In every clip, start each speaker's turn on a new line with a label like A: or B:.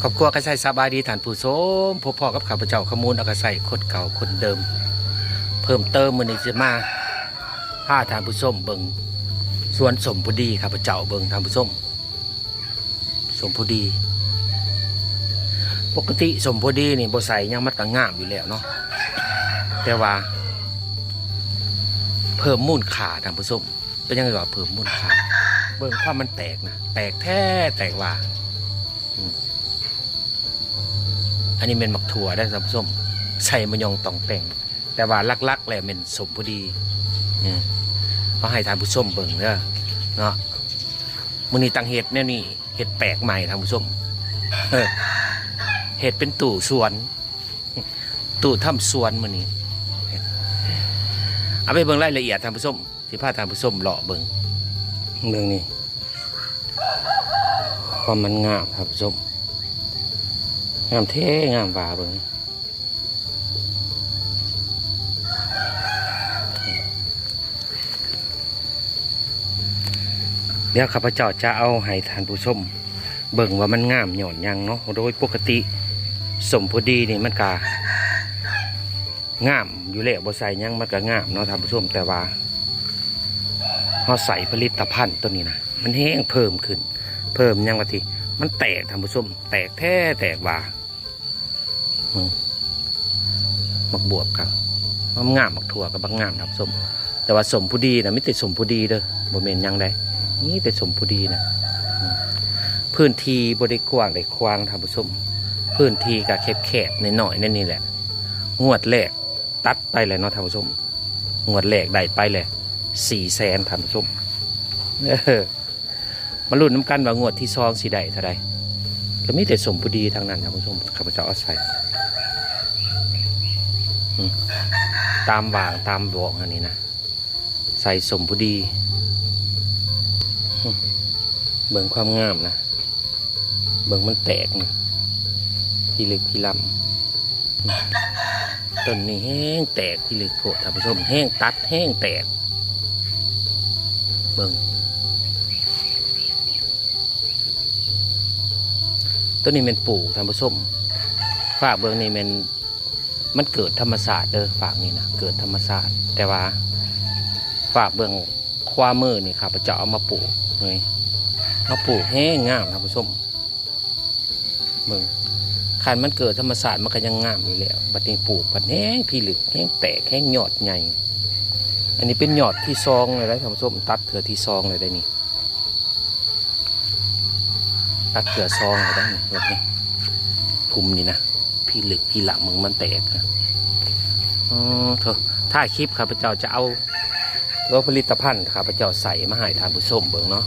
A: ครอบครัวกระใส่สบายดีฐานผู้ชมพบพ่อกับข้าพเจ้าขมูลเอากระใส่คนเก่าคนเดิมเพิ่มเติมมือนี้จะมาผ้าฐานผู้ชมเบิงสวนสมพุดีข้าพเจ้าเบิงฐานผู้ชมสมพุดีปกติสมพุดีนี่บ่ใส่ยังมัดกระงามอยู่แล้วเนาะแต่ว่าเพิ่มมูลค่าฐานผู้ชมเป็นยังไงว่าเพิ่มมูลค่าเบิ่งความมันแตกนะแตกแท้แตกว่าอันนี้เป็นหมักถั่วได้ท่านผู้ชมใส่มะยองตองแต่งแต่ว่าลักๆแหละเป็นสมพอดีเขาให้ท่านผู้ชมเบิ่งเนาะมื้อนี้ตั้งเห็ดเนี่ยนี่เห็ดแปลกใหม่ท่านผู้ชมเห็ดเป็นตู่สวนตู่ทำสวนมื้อนี้เอาไปเบิ่งรายละเอียดท่านผู้ชมที่พาท่านผู้ชมเลาะเบิ่งเรื่องนี้ความมันงามท่านผู้ชมงามเท่งามว่าเบิ่งเดี๋ยวข้าพเจ้าจะเอาให้ท่านผู้ชมเบิ่งว่ามันงามหย่อนยังเนาะโดยปกติสมพอดีนี่มันกงามอยู่แล้วบ่ใส่ยังมันก็งามเนาะท่านผู้ชมแต่ว่าเขาใส่ผลิตภัณฑ์ตัวนี้นะมันแห้งเพิ่มขึ้นเพิ่มยังว่าทีมันแตกท่านผู้ชมแตกแท้แตกว่ามักบวบครับมักงามมักถั่วกับมักงามครับสมแต่ว่าสมผู้ดีนะไม่ติดสมผู้ดีเด้อบ่เมนยังได้นี่แต่สมผู้ดีนะพื้นที่บริกว้างได้ควางท่านผู้ชมพื้นที่ก็แคบๆหน่อยๆนั่นนี่แหละงวดแรกตัดไปเลยเนาะท่านผู้ชมงวดแรกได้ไปเลย400,000ท่านผู้ชมมาลุ้นน้ำกันว่างวดที่2สิได้เท่าไรก็มีแต่สมผู้ดีทางนั้นท่านผู้ชมข้าพเจ้าเอาใส่ตามวางตามบอกอันนี้นะใส่สมพอดีเบิ่งความงามนะเบิ่งมันแตกนะพี่ลึกพี่ลำต้นนี้แห้งแตกพี่ลึกโผล่ท่านผู้ชมแห้งตัดแห้งแตกเบิ่งต้นนี้เป็นปลูกท่านผู้ชมฝากเบิ่งนี่มันเกิดธรรมศาสตร์เด้อฝากนี่นะเกิดธรรมศาสตร์แต่ว่าฝากเบื้องความมือนี่ครับจะเอามาปลูกเลยมาปลูกแห้งงามครับผู้ชมเบื้องขันมันเกิดธรรมศาสตร์มันก็ยังงามอยู่แล้วบัดนี้ปลูกบัดแห้งพี่หลึกแห้งแตกแห้งยอดใหญ่อันนี้เป็นยอดที่ซองเลยได้ท่านผู้ชมตัดเถื่อที่ซองเลยได้นี่ตัดเถื่อซองเลยได้นี่แบบนี้ภูมินี่นะพี่หลึกพี่หลักมึงมันแตกนะเถอะถ้าคลิปข้าพเจ้าจะเอาผลิตภัณฑ์ข้าพเจ้าใส่มาให้ทานผู้ชมเบิ่งเนาะ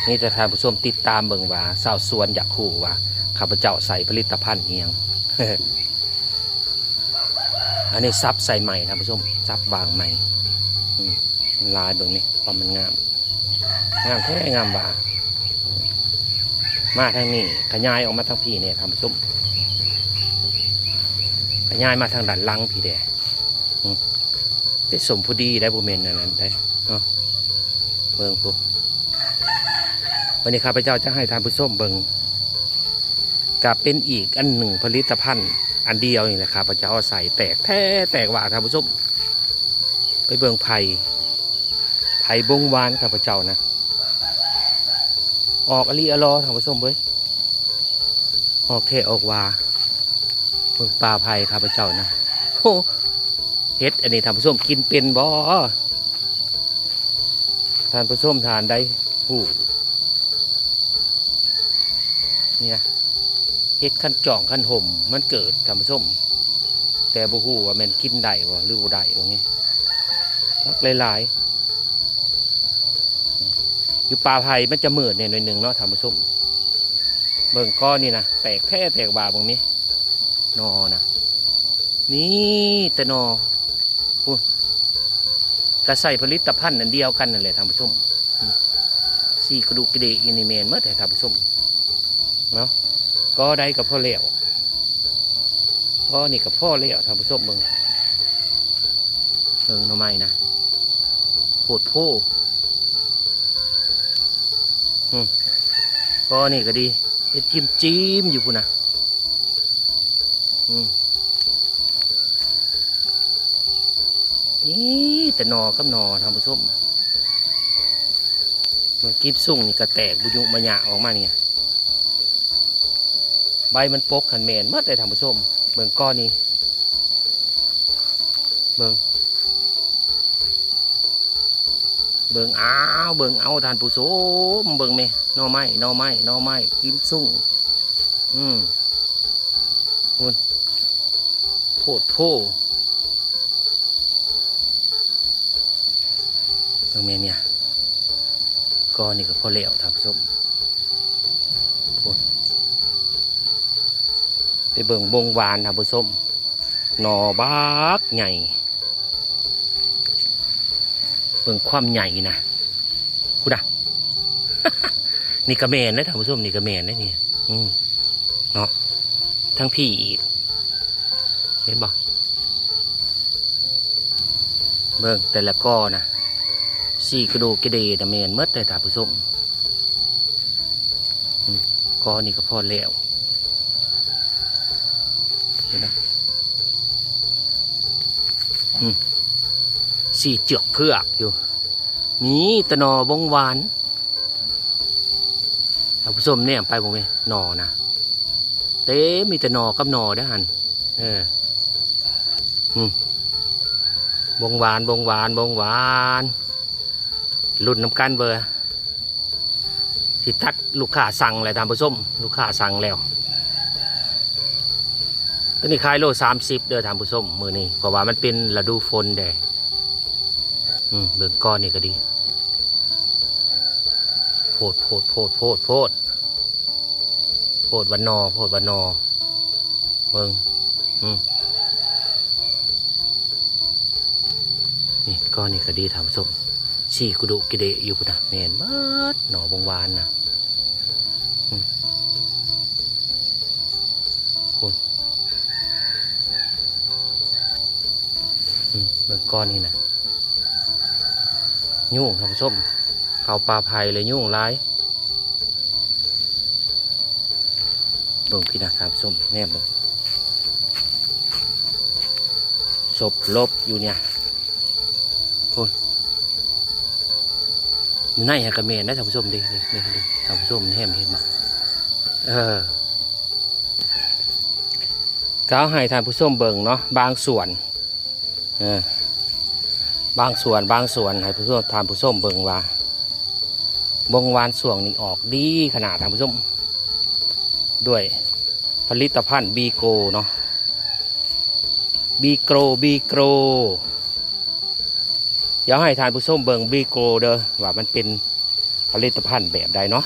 A: นี่แต่ทานผู้ชมติดตามเบิ่งว่าสาวสวนอยากคู่ว่าข้าพเจ้าใส่ผลิตภัณฑ์เอียง อันนี้ซับใส่ใหม่ทานผู้ชมซับวางใหม่ลายเบิ่งนี่ความมันงามงามแท้งามว่ามาทางนี้ขยายออกมาทางพี่เนี่ยทำซุ้มขยายมาทางด้านหลังพี่แดดได้สมพอดีได้บุเมนนั้นได้เนาะเบิ่งพวกวันนี้ข้าพเจ้าจะให้ทานผู้ส้มเบิ่งกับเป็นอีกอันหนึ่งผลิตภัณฑ์อันเดียวนี่แหละข้าพเจ้าใส่แตกแท้แตกว่าทานผู้ส้มไปเบิ่งไผ่บงวานข้าพเจ้านะออกอลีอลอทางผสมเว้ยออกเทออกวาเมืองป่าไผ่ข้าพเจ้านะโอ้เฮ็ดอันนี้ทางผสมกินเป็นบ่ทานผสมทานได้หูเนี่ยเฮ็ดขั้นจ่องขั้นห่มมันเกิดทางผสมแต่บ่ฮู้ว่ามันกินได้บ่หรือบ่ได้บ่ไงรักหลายอยู่ป่าไผ่มันจะมืดเนี่ยหน่อยหนึ่งเนาะท่านผู้ชมเบิ่งก้อนนี่นะแตกแท้แตกบาบางนี้นอนะนี่แต่นอคุณกระใส่ผลิตภัณฑ์อันเดียวกันนั่นแหละท่านผู้ชมสี่กระดูกกระเดอินิเมนเมื่อแต่ท่านผู้ชมเนาะก็ได้กับพ่อเลี้ยวพ่อนี่กับพ่อเลี้ยวท่านผู้ชมเบิ่งทำไมนะโหดโพ ก็นี่ก็ดีเป็นจิ้มอยู่พุ่นนะนี่แต่นอกับนอท่านผู้ชมเมื่อกิ๊บสุ่งนี่ก็แตกบุญยุมาหยาออกมาเนี่ยใบมันปกขันแมนมัดเลยท่านผู้ชมเบิ่งก้อนนี้เบิ่งอ้าวเบิ่งเอาท่านผู้ชมเบิ่งไหมนอไม้กิ๊บสุ่งคุณโพดโพเบิ่งเมเนี่ยก้อนนี่ก็พอแล้วท่านผู้ชมไปเบิ่งบงหวานท่านผู้ชมหน่อบักใหญ่เบิ่งความใหญ่นะคุณอะ นี่กระเมนนะท่านผู้ชมนี่กระเมนนะนี่เนาะทั้งพี่อีกเห็นบ่เบิ่งแต่ละก้อนะสี่กระดูกกระเดดเมนเมดเลยท่านผู้ชมก้อนี่ก็พอแล้วเห็นไหมสี่เจือกเพือกอยู่มีตะนอบงหวานท่านผู้ชมเนี่ยไปผมไหมหนอนะเต้มีตะนอกับหนอได้หันบงหวานรุ่นน้ำกันเบอร์ที่ทักลูกค้าสั่งเลยท่านผู้ชมลูกค้าสั่งแล้วตัวนี้ขายโล30เด้อท่านผู้ชมมือนี้เพราะว่ามันเป็นฤดูฝนเด้เบิ่งก้อนนี่ก็ดีโพดวันนอเบิ่งนี่ก้อนนี่ก็ดีท่านผู้ชมสี่กุดุกิเดอยู่พุ่นนะแม่นเบิดหน่อบงหวานนะคุณเบิ่งก้อนนี่นะยุ่งท่านผู้ชมเขาปลาไผ่เลยยุ่งร้ายเบิ่งพี่นะท่านผู้ชมแน่เบิ่งศพลบอยู่เนี่ยคุณอยู่ในกระเมนได้ท่านผู้ชมดิท่านผู้ชมแหมเห็นมาก็ให้ท่านผู้ชมเบิ่งเนาะบางส่วนบางส่วนให้ผู้ชมท่านผู้ชมเบิ่งว่าบงหวานส่วงนี่ออกดีขนาดท่านผู้ชมด้วยผลิตภัณฑ์บีโกเนาะบีโกรเดี๋ยวให้ท่านผู้ชมเบิ่งบีโกเด้อว่ามันเป็นผลิตภัณฑ์แบบใดเนาะ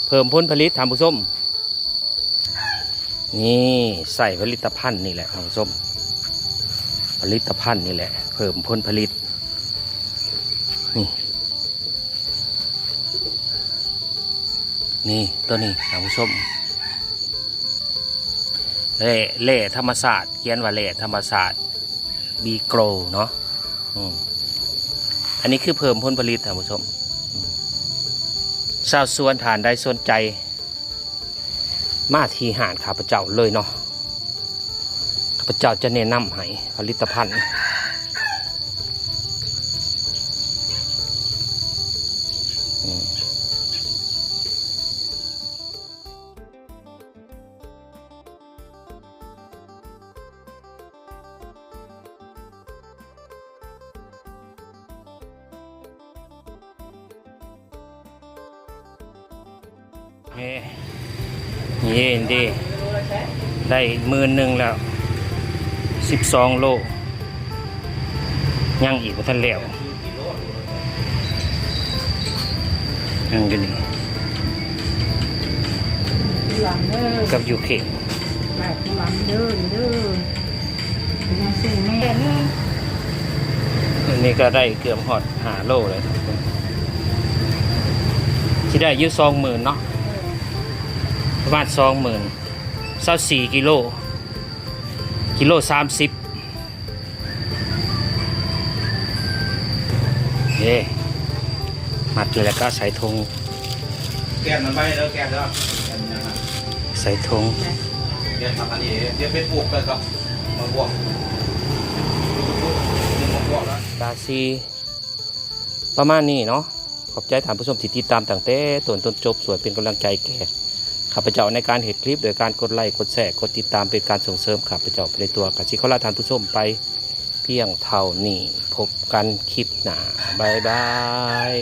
A: เพิ่มผลผลิตท่านผู้ชมนี่ใส่ผลิตภัณฑ์นี่แหละท่านผู้ชมผลิตภัณฑ์นี่แหละเพิ่มผลผลิตนี่ตัวนี้ท่านผู้ชมเล่ธรรมศาสตร์เขียนว่าเล่ธรรมศาสตร์บีโกรเนาะอันนี้คือเพิ่มผลผลิตท่านผู้ชมชาวสวนฐานได้สนใจมาที่หาดข้าพเจ้าเลยเนาะข้าพเจ้าจะแนะนำให้ผลิตภัณฑ์นี่ดีได้10,000แล้ว12 โลยังอีกบ่ทันแล้วยังอยู่นี่กับยูเคอันนี้ก็ได้เกือบหอด5 โลเลยที่ได้อยู่20,000เนาะประมาณ20,000 24 กิโล30มัดอยู่แล้วก็ใส่ธง
B: แกนมันไปแล้วแกนแล้วแกนนะฮะ
A: ใส่ทง
B: แกนทำอันนี้เดี๋ยวไปปลูกไปครับมะม่วงมะม่วงแล้ว
A: ตาซีประมาณนี้เนาะขอบใจท่านผู้ชมที่ติดตามตั้งแต่ต้นจนจบสวยเป็นกำลังใจแก่ข้าพเจ้าในการเห็ดคลิปโดยการกดไลค์กดแชร์กดติดตามเป็นการส่งเสริมข้าพเจ้าไปในตัวกับชิคอลาท่านผู้ชมไปเพียงเท่านี้พบกันคลิปหน้าบายบาย